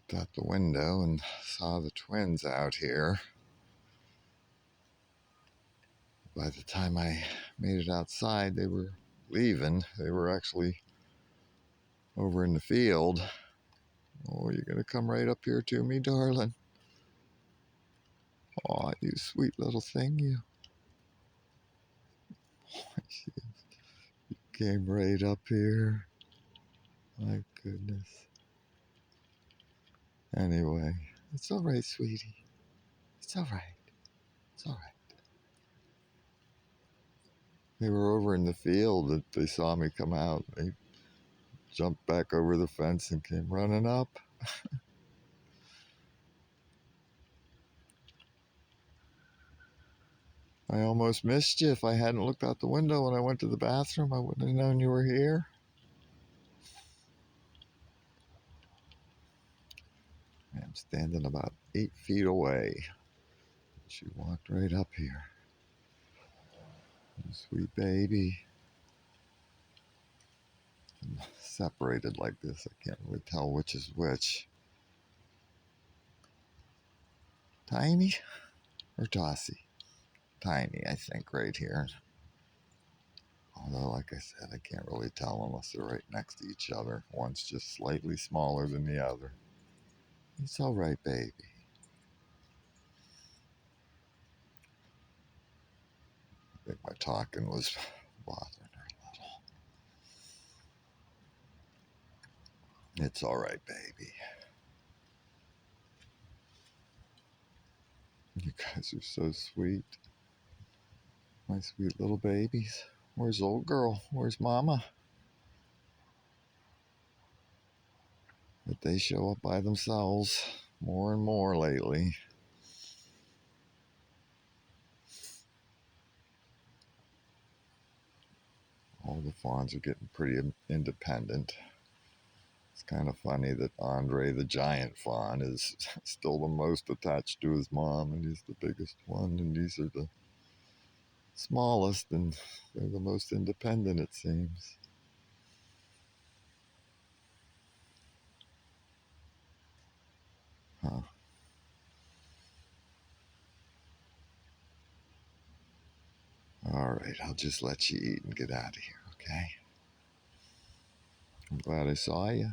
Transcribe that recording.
looked out the window and saw the twins out here. By the time I made it outside, they were leaving. They were actually over in the field. Oh, you're going to come right up here to me, darling? Oh, you sweet little thing, you. She came right up here. My goodness. Anyway, it's all right, sweetie. It's all right. It's all right. They were over in the field that they saw me come out. They jumped back over the fence and came running up. I almost missed you. If I hadn't looked out the window when I went to the bathroom, I wouldn't have known you were here. I'm standing about 8 feet away. She walked right up here. Sweet baby. I'm separated like this, I can't really tell which is which. Tiny or Tossy? Tiny, I think, right here. Although, like I said, I can't really tell unless they're right next to each other. One's just slightly smaller than the other. It's all right, baby. I think my talking was bothering her a little. It's all right, baby. You guys are so sweet. My sweet little babies. Where's old girl? Where's mama? But they show up by themselves more and more lately. All the fawns are getting pretty independent. It's kind of funny that Andre the giant fawn is still the most attached to his mom, and he's the biggest one, and these are the smallest, and they're the most independent, it seems. Huh. All right, I'll just let you eat and get out of here, okay? I'm glad I saw you.